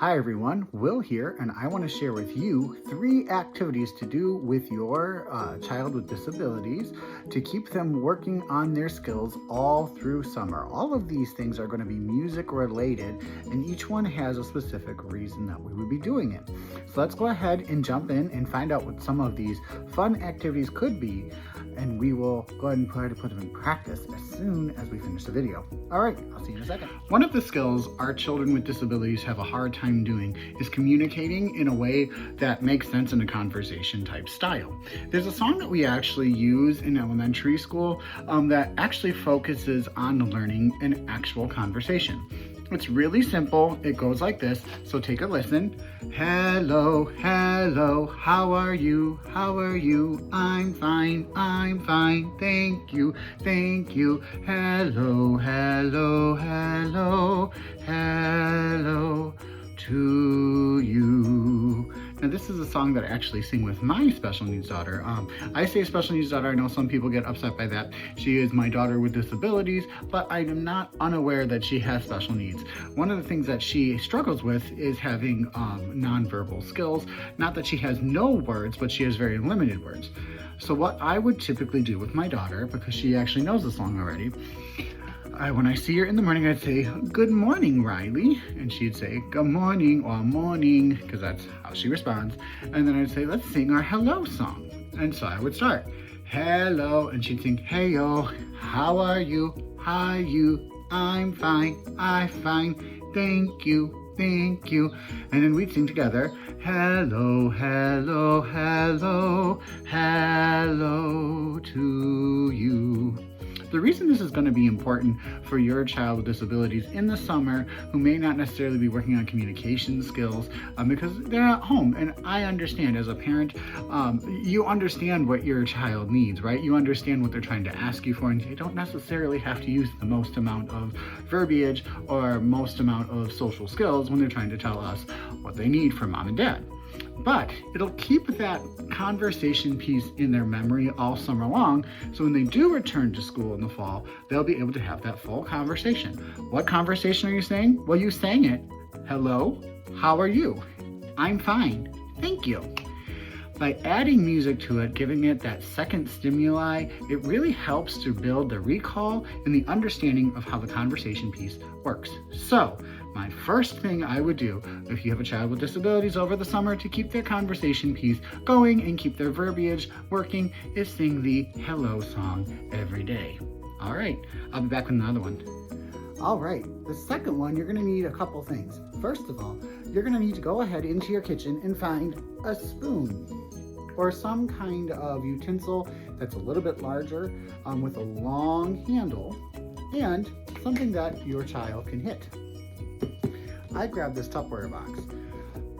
Hi everyone, Will here, and I want to share with you 3 activities to do with your child with disabilities to keep them working on their skills all through summer. All of these things are going to be music related, and each one has a specific reason that we would be doing it. So let's go ahead and jump in and find out what some of these fun activities could be, and we will go ahead and try to put them in practice as soon as we finish the video. All right, I'll see you in a second. One of the skills our children with disabilities have a hard time doing is communicating in a way that makes sense in a conversation type style. There's a song that we actually use in elementary school that actually focuses on learning an actual conversation. It's really simple. It goes like this. So take a listen. Hello, hello, how are you? How are you? I'm fine, thank you, thank you. Hello, hello, hello, hello to you. Now this is a song that I actually sing with my special needs daughter. I say special needs daughter, I know some people get upset by that. She is my daughter with disabilities, but I am not unaware that she has special needs. One of the things that she struggles with is having nonverbal skills. Not that she has no words, but she has very limited words. So what I would typically do with my daughter, because she actually knows the song already, when I see her in the morning, I'd say, "Good morning, Riley." And she'd say, "Good morning," or "morning," because that's how she responds. And then I'd say, "Let's sing our hello song." And so I would start, "Hello," and she'd sing, "Hey-yo, how are you? Hi, you. I'm fine, fine. Thank you, thank you." And then we'd sing together, "Hello, hello, hello, hello to you." The reason this is going to be important for your child with disabilities in the summer who may not necessarily be working on communication skills because they're at home. And I understand as a parent, you understand what your child needs, right? You understand what they're trying to ask you for, and you don't necessarily have to use the most amount of verbiage or most amount of social skills when they're trying to tell us what they need from mom and dad. But it'll keep that conversation piece in their memory all summer long, so when they do return to school in the fall, they'll be able to have that full conversation. What conversation are you saying? Well, you sang it. Hello, how are you? I'm fine, thank you. By adding music to it, giving it that second stimuli, it really helps to build the recall and the understanding of how the conversation piece works. So, my first thing I would do if you have a child with disabilities over the summer to keep their conversation piece going and keep their verbiage working is sing the hello song every day. All right, I'll be back with another one. All right, the second one, you're gonna need a couple things. First of all, you're gonna need to go ahead into your kitchen and find a spoon or some kind of utensil that's a little bit larger with a long handle and something that your child can hit. I grabbed this Tupperware box.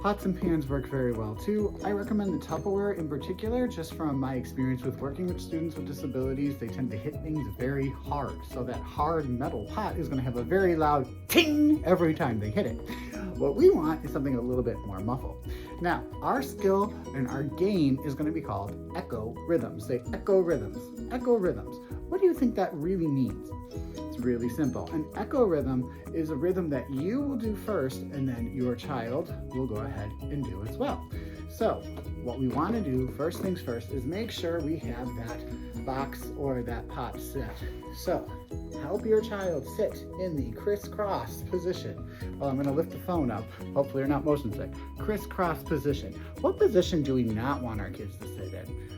Pots and pans work very well too. I recommend the Tupperware in particular, just from my experience with working with students with disabilities. They tend to hit things very hard. So that hard metal pot is gonna have a very loud ting every time they hit it. What we want is something a little bit more muffled. Now, our skill and our game is gonna be called echo rhythms. Say echo rhythms, echo rhythms. What do you think that really means? It's really simple. An echo rhythm is a rhythm that you will do first and then your child will go ahead and do as well. So what we want to do, first things first, is make sure we have that box or that pot set. So help your child sit in the crisscross position. Well, I'm going to lift the phone up. Hopefully you're not motion sick. Crisscross position. What position do we not want our kids to sit in?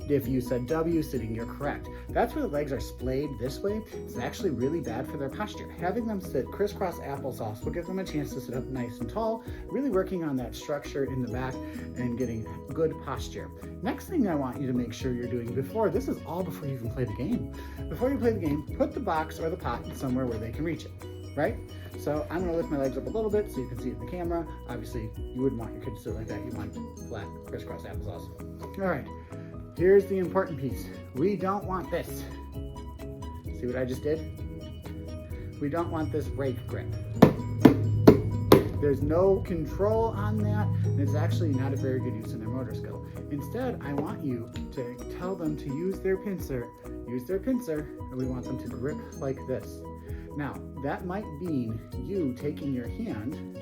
If you said W sitting, you're correct. That's where the legs are splayed this way. It's actually really bad for their posture. Having them sit crisscross applesauce will give them a chance to sit up nice and tall, really working on that structure in the back and getting good posture. Next thing I want you to make sure you're doing this is all before you even play the game. Before you play the game, put the box or the pot somewhere where they can reach it, right? So I'm gonna lift my legs up a little bit so you can see it in the camera. Obviously, you wouldn't want your kids to sit like that. You want flat crisscross applesauce. All right. Here's the important piece. We don't want this. See what I just did? We don't want this rake grip. There's no control on that, and it's actually not a very good use of their motor skill. Instead, I want you to tell them to use their pincer, and we want them to grip like this. Now, that might mean you taking your hand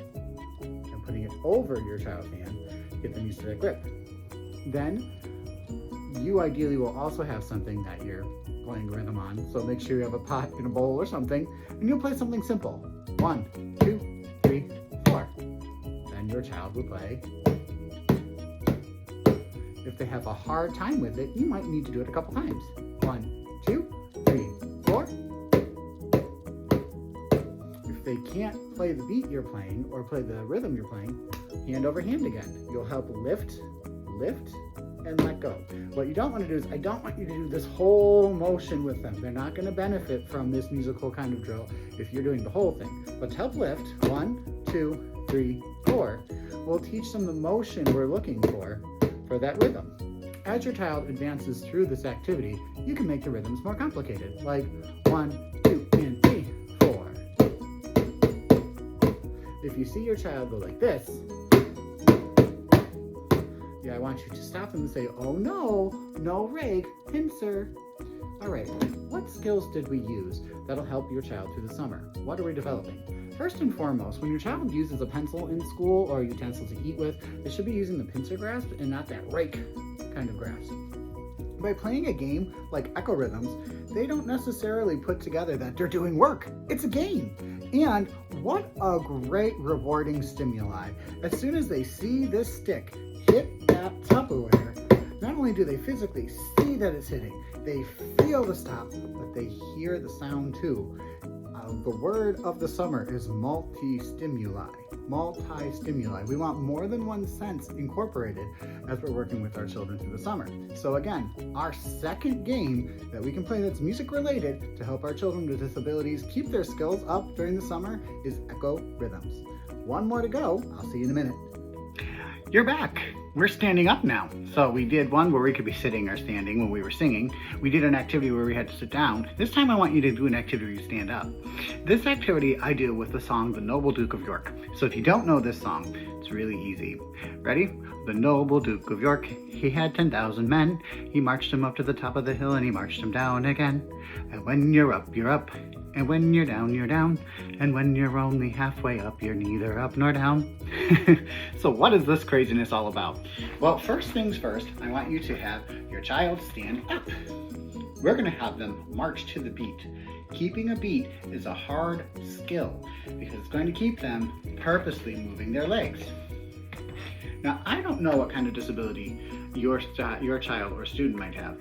and putting over your child's hand, get them used to that grip. Then you ideally will also have something that you're playing rhythm on, so make sure you have a pot and a bowl or something, and you'll play something simple. 1, 2, 3, 4. Then your child will play. If they have a hard time with it, you might need to do it a couple times. 1, 2, 3, 4. If they can't play the beat you're playing or play the rhythm you're playing, hand over hand again. You'll help lift, and let go. What you don't want to do is, I don't want you to do this whole motion with them. They're not going to benefit from this musical kind of drill if you're doing the whole thing. But to help lift, 1, 2, 3, 4, we'll teach them the motion we're looking for that rhythm. As your child advances through this activity, you can make the rhythms more complicated, like 1, 2, and 3, 4. If you see your child go like this, I want you to stop them and say, oh no rag, pincer. All right, what skills did we use that'll help your child through the summer? What are we developing? First and foremost, when your child uses a pencil in school or a utensil to eat with, they should be using the pincer grasp and not that rake kind of grasp. By playing a game like Echo Rhythms, they don't necessarily put together that they're doing work. It's a game. And what a great rewarding stimuli. As soon as they see this stick hit that Tupperware, not only do they physically see that it's hitting, they feel the stop, but they hear the sound too. The word of the summer is multi-stimuli. Multi-stimuli. We want more than one sense incorporated as we're working with our children through the summer. So again, our second game that we can play that's music related to help our children with disabilities keep their skills up during the summer is Echo Rhythms. One more to go. I'll see you in a minute. You're back. We're standing up now. So we did one where we could be sitting or standing when we were singing. We did an activity where we had to sit down. This time I want you to do an activity where you stand up. This activity I do with the song The Noble Duke of York. So if you don't know this song, it's really easy. Ready? The noble Duke of York, he had 10,000 men. He marched him up to the top of the hill and he marched him down again. And when you're up, you're up. And when you're down, you're down. And when you're only halfway up, you're neither up nor down. So what is this craziness all about? Well, first things first, I want you to have your child stand up. We're going to have them march to the beat. Keeping a beat is a hard skill because it's going to keep them purposely moving their legs. Now, I don't know what kind of disability your child or student might have.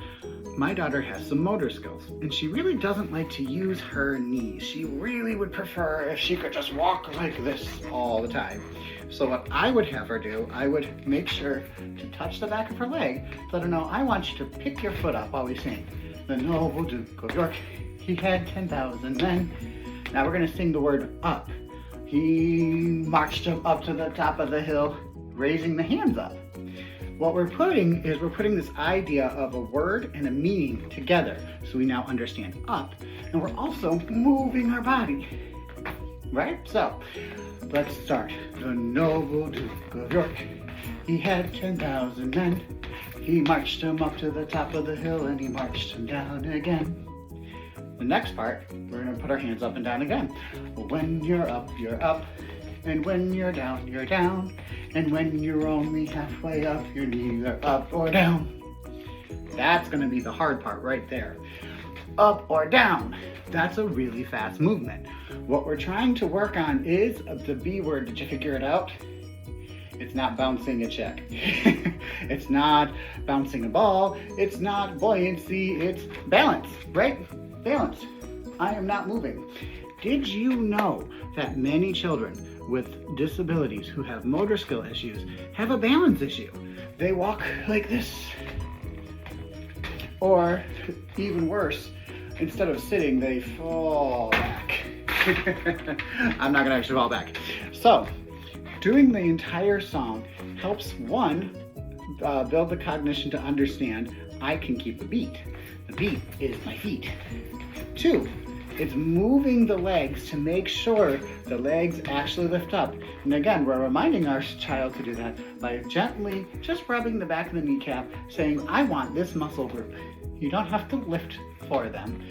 My daughter has some motor skills, and she really doesn't like to use her knees. She really would prefer if she could just walk like this all the time. So what I would have her do, I would make sure to touch the back of her leg, let her know, I want you to pick your foot up while we sing. The noble Duke of York, he had 10,000 men. Now we're going to sing the word up. He marched him up to the top of the hill, raising the hands up. What we're putting is we're putting this idea of a word and a meaning together so we now understand up, and we're also moving our body, right? So let's start. The noble Duke of York, he had 10,000 men. He marched him up to the top of the hill and he marched him down again. The next part, we're going to put our hands up and down again. When you're up, you're up. And when you're down, you're down. And when you're only halfway up, you're neither up or down. That's going to be the hard part right there. Up or down. That's a really fast movement. What we're trying to work on is the B word. Did you figure it out? It's not bouncing a check. It's not bouncing a ball. It's not buoyancy. It's balance, right? Balance. I am not moving. Did you know that many children with disabilities who have motor skill issues have a balance issue? They walk like this. Or even worse, instead of sitting, they fall back. I'm not gonna actually fall back. So, doing the entire song helps one, build the cognition to understand I can keep a beat. The beat is my feet. Two, it's moving the legs to make sure the legs actually lift up. And again, we're reminding our child to do that by gently just rubbing the back of the kneecap, saying, I want this muscle group. You don't have to lift for them.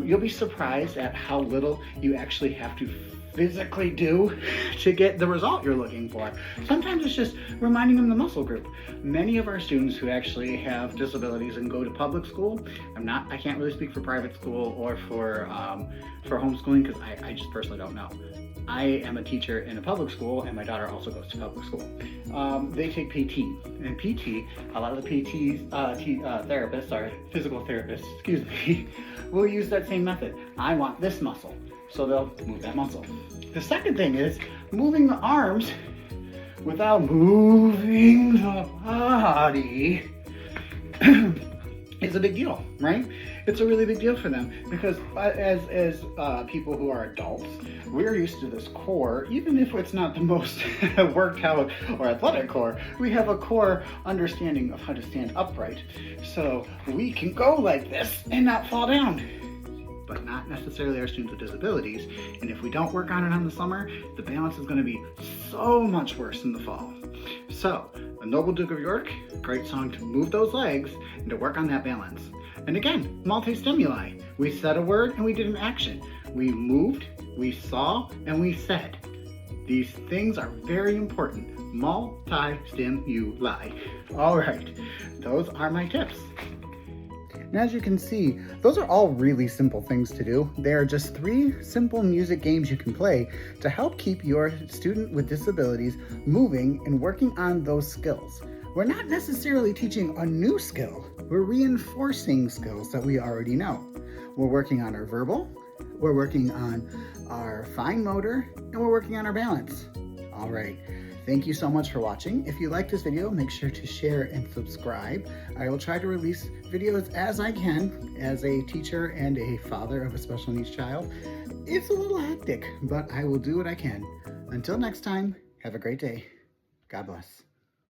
You'll be surprised at how little you actually have to physically do to get the result you're looking for. Sometimes it's just reminding them the muscle group. Many of our students who actually have disabilities and go to public school, I can't really speak for private school or for homeschooling, because I just personally don't know. I am a teacher in a public school, and my daughter also goes to public school. They take PT, and PT, a lot of the PTs, therapists, or physical therapists, excuse me, will use that same method. I want this muscle, so they'll move that muscle. The second thing is moving the arms without moving the body is a big deal, right? It's a really big deal for them, because as people who are adults, we're used to this core. Even if it's not the most worked out or athletic core, we have a core understanding of how to stand upright, so we can go like this and not fall down. But not necessarily our students with disabilities. And if we don't work on it in the summer, the balance is going to be so much worse in the fall. So, A Noble Duke of York, great song to move those legs and to work on that balance. And again, multi-stimuli. We said a word and we did an action. We moved, we saw, and we said. These things are very important. Multi-stimuli. All right, those are my tips. And as you can see, those are all really simple things to do. They are just 3 simple music games you can play to help keep your student with disabilities moving and working on those skills. We're not necessarily teaching a new skill. We're reinforcing skills that we already know. We're working on our verbal, we're working on our fine motor, and we're working on our balance. All right. Thank you so much for watching. If you like this video, make sure to share and subscribe. I will try to release videos as I can as a teacher and a father of a special needs child. It's a little hectic, but I will do what I can. Until next time, have a great day. God bless.